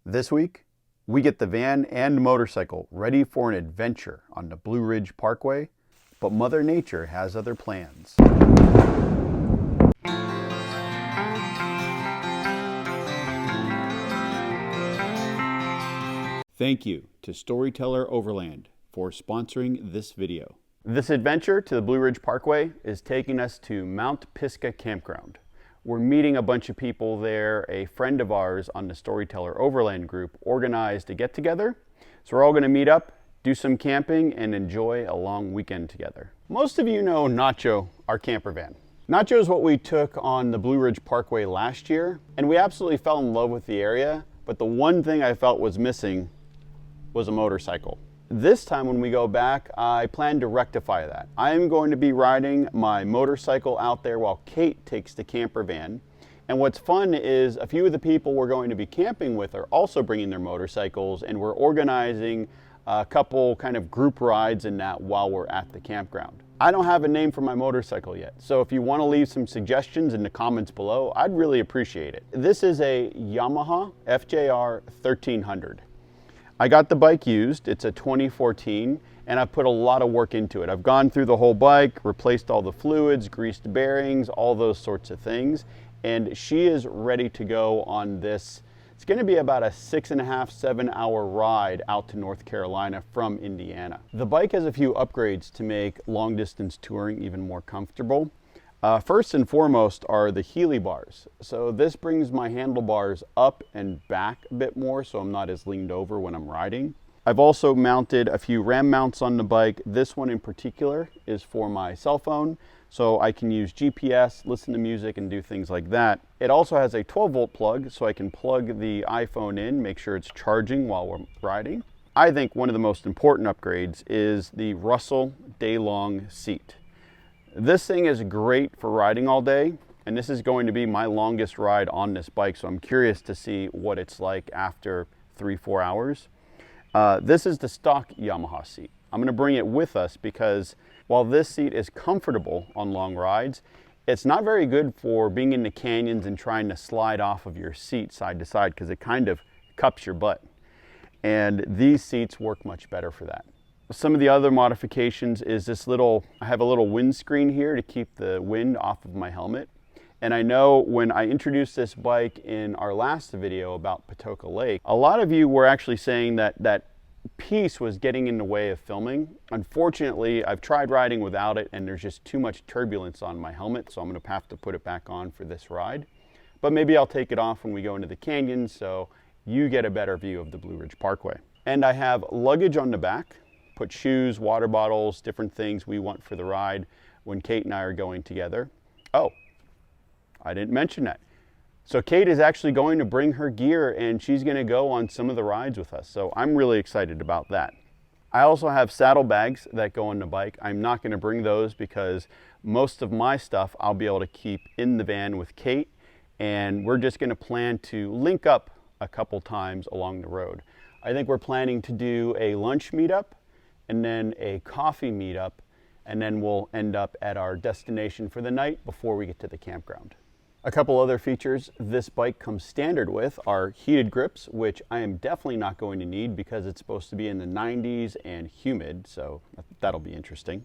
This week, we get the van and motorcycle ready for an adventure on the Blue Ridge Parkway, but Mother Nature has other plans. Thank you to Storyteller Overland for sponsoring this video. This adventure to the Blue Ridge Parkway is taking us to Mount Pisgah Campground. We're meeting a bunch of people there. A friend of ours on the Storyteller Overland group organized a get-together. So we're all going to meet up, do some camping, and enjoy a long weekend together. Most of you know Nacho, our camper van. Nacho is what we took on the Blue Ridge Parkway last year, and we absolutely fell in love with the area, but the one thing I felt was missing was a motorcycle. This time when we go back, I plan to rectify that. I am going to be riding my motorcycle out there while Kate takes the camper van. And what's fun is a few of the people we're going to be camping with are also bringing their motorcycles, and we're organizing a couple kind of group rides in that while we're at the campground. I don't have a name for my motorcycle yet, so if you want to leave some suggestions in the comments below, I'd really appreciate it. This is a Yamaha FJR 1300. I got the bike used. It's a 2014, and I've put a lot of work into it. I've gone through the whole bike, replaced all the fluids, greased bearings, all those sorts of things, and she is ready to go on this. It's going to be about a 6.5, 7-hour ride out to North Carolina from Indiana. The bike has a few upgrades to make long distance touring even more comfortable. First and foremost are the Healy bars. So this brings my handlebars up and back a bit more so I'm not as leaned over when I'm riding. I've also mounted a few RAM mounts on the bike. This one in particular is for my cell phone, so I can use GPS, listen to music, and do things like that. It also has a 12-volt plug, so I can plug the iPhone in, make sure it's charging while we're riding. I think one of the most important upgrades is the Russell Daylong seat. This thing is great for riding all day, and this is going to be my longest ride on this bike, so I'm curious to see what it's like after 3-4 hours. This is the stock Yamaha seat. I'm going to bring it with us because while this seat is comfortable on long rides, it's not very good for being in the canyons and trying to slide off of your seat side to side because it kind of cups your butt. And these seats work much better for that. Some of the other modifications is I have a little windscreen here to keep the wind off of my helmet. And I know when I introduced this bike in our last video about Patoka Lake, a lot of you were actually saying that that piece was getting in the way of filming. Unfortunately, I've tried riding without it and there's just too much turbulence on my helmet, so I'm going to have to put it back on for this ride. But maybe I'll take it off when we go into the canyon so you get a better view of the Blue Ridge Parkway. And I have luggage on the back. Put shoes, water bottles, different things we want for the ride when Kate and I are going together. Oh, I didn't mention that. So Kate is actually going to bring her gear and she's going to go on some of the rides with us. So I'm really excited about that. I also have saddlebags that go on the bike. I'm not going to bring those because most of my stuff I'll be able to keep in the van with Kate, and we're just going to plan to link up a couple times along the road. I think we're planning to do a lunch meetup and then a coffee meetup, and then we'll end up at our destination for the night before we get to the campground. A couple other features this bike comes standard with are heated grips, which I am definitely not going to need because it's supposed to be in the 90s and humid, so that'll be interesting.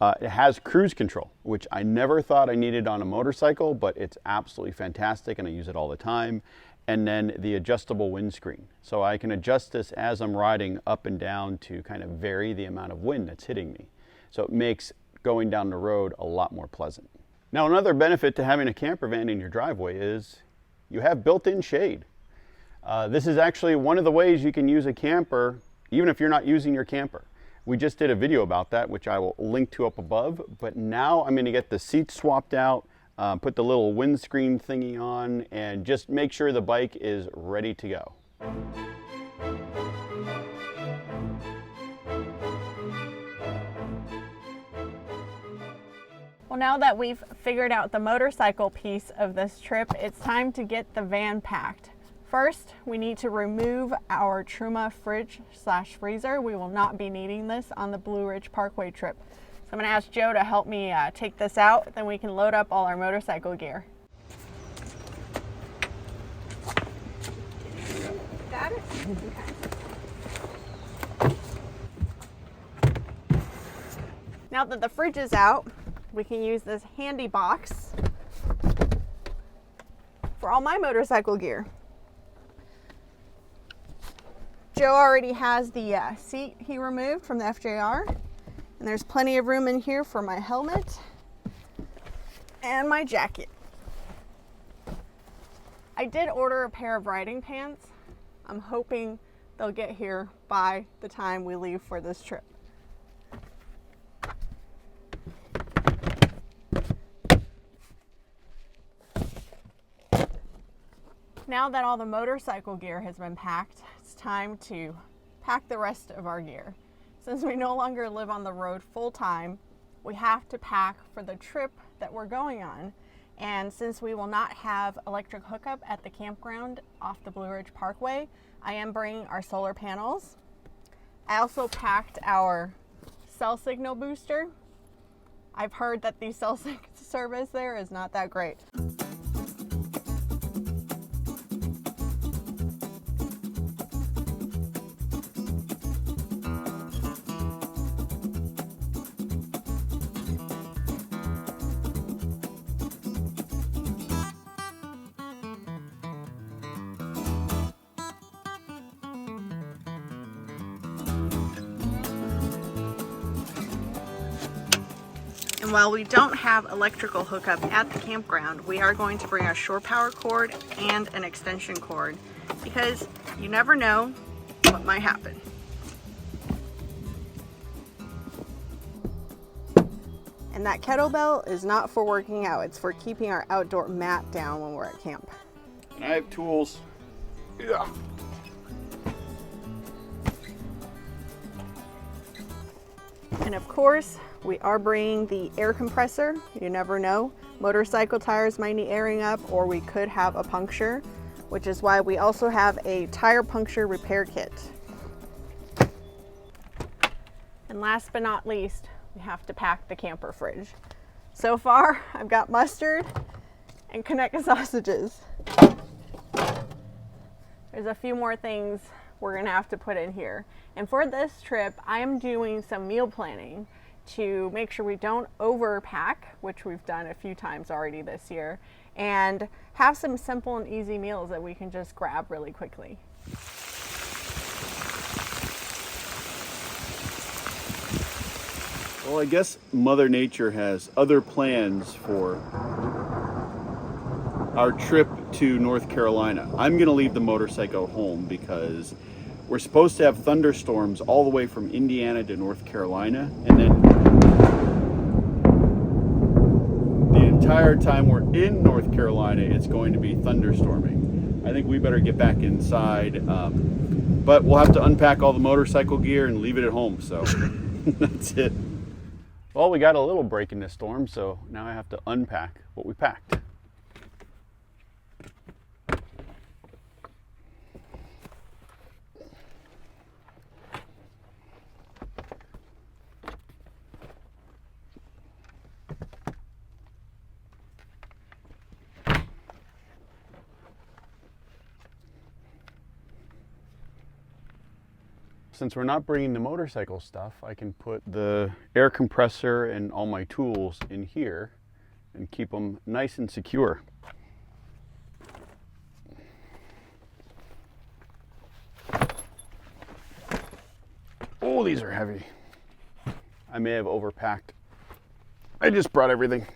It has cruise control, which I never thought I needed on a motorcycle, but it's absolutely fantastic and I use it all the time. And then the adjustable windscreen. So I can adjust this as I'm riding up and down to kind of vary the amount of wind that's hitting me. So it makes going down the road a lot more pleasant. Now, another benefit to having a camper van in your driveway is you have built-in shade. This is actually one of the ways you can use a camper even if you're not using your camper. We just did a video about that, which I will link to up above, but now I'm going to get the seats swapped out, put the little windscreen thingy on, and just make sure the bike is ready to go. Well, now that we've figured out the motorcycle piece of this trip, it's time to get the van packed. First, we need to remove our Truma fridge/freezer. We will not be needing this on the Blue Ridge Parkway trip. So I'm going to ask Joe to help me take this out, then we can load up all our motorcycle gear. at it? Okay. Now that the fridge is out, we can use this handy box for all my motorcycle gear. Joe already has the seat he removed from the FJR, and there's plenty of room in here for my helmet and my jacket. I did order a pair of riding pants. I'm hoping they'll get here by the time we leave for this trip. Now that all the motorcycle gear has been packed, it's time to pack the rest of our gear. Since we no longer live on the road full time, we have to pack for the trip that we're going on. And since we will not have electric hookup at the campground off the Blue Ridge Parkway, I am bringing our solar panels. I also packed our cell signal booster. I've heard that the cell service there is not that great. And while we don't have electrical hookup at the campground, we are going to bring a shore power cord and an extension cord because you never know what might happen. And that kettlebell is not for working out, it's for keeping our outdoor mat down when we're at camp. And I have tools. Yeah. And of course, we are bringing the air compressor. You never know. Motorcycle tires might need airing up, or we could have a puncture, which is why we also have a tire puncture repair kit. And last but not least, we have to pack the camper fridge. So far, I've got mustard and Conecuh sausages. There's a few more things we're gonna have to put in here. And for this trip, I am doing some meal planning to make sure we don't overpack, which we've done a few times already this year, and have some simple and easy meals that we can just grab really quickly. Well, I guess Mother Nature has other plans for our trip to North Carolina. I'm gonna leave the motorcycle home because we're supposed to have thunderstorms all the way from Indiana to North Carolina, and then the entire time we're in North Carolina, it's going to be thunderstorming. I think we better get back inside, but we'll have to unpack all the motorcycle gear and leave it at home, so that's it. Well, we got a little break in this storm, so now I have to unpack what we packed. Since we're not bringing the motorcycle stuff, I can put the air compressor and all my tools in here and keep them nice and secure. Oh, these are heavy. I may have overpacked. I just brought everything.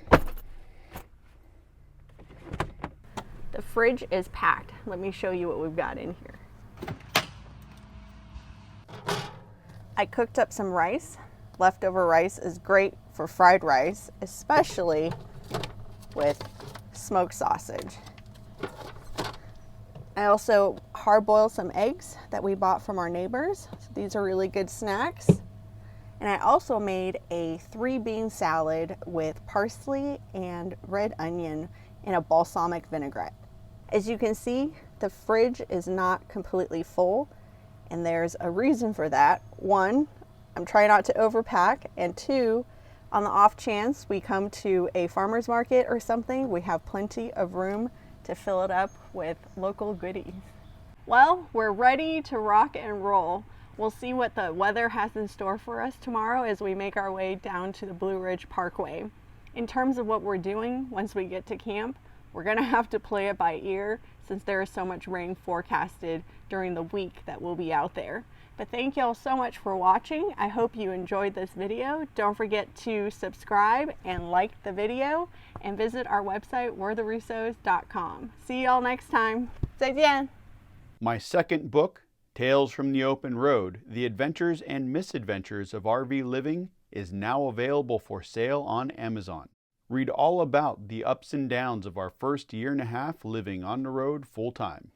The fridge is packed. Let me show you what we've got in here. I cooked up some rice. Leftover rice is great for fried rice, especially with smoked sausage. I also hard boiled some eggs that we bought from our neighbors. So these are really good snacks. And I also made a 3-bean salad with parsley and red onion in a balsamic vinaigrette. As you can see, the fridge is not completely full, and there's a reason for that. 1, I'm trying not to overpack, and 2, on the off chance we come to a farmer's market or something, we have plenty of room to fill it up with local goodies. Well, we're ready to rock and roll. We'll see what the weather has in store for us tomorrow as we make our way down to the Blue Ridge Parkway. In terms of what we're doing once we get to camp, we're going to have to play it by ear since there is so much rain forecasted during the week that we'll be out there. But thank y'all so much for watching. I hope you enjoyed this video. Don't forget to subscribe and like the video and visit our website, we'retherussos.com. See y'all next time. 再见. My second book, Tales from the Open Road, The Adventures and Misadventures of RV Living, is now available for sale on Amazon. Read all about the ups and downs of our first year and a half living on the road full time.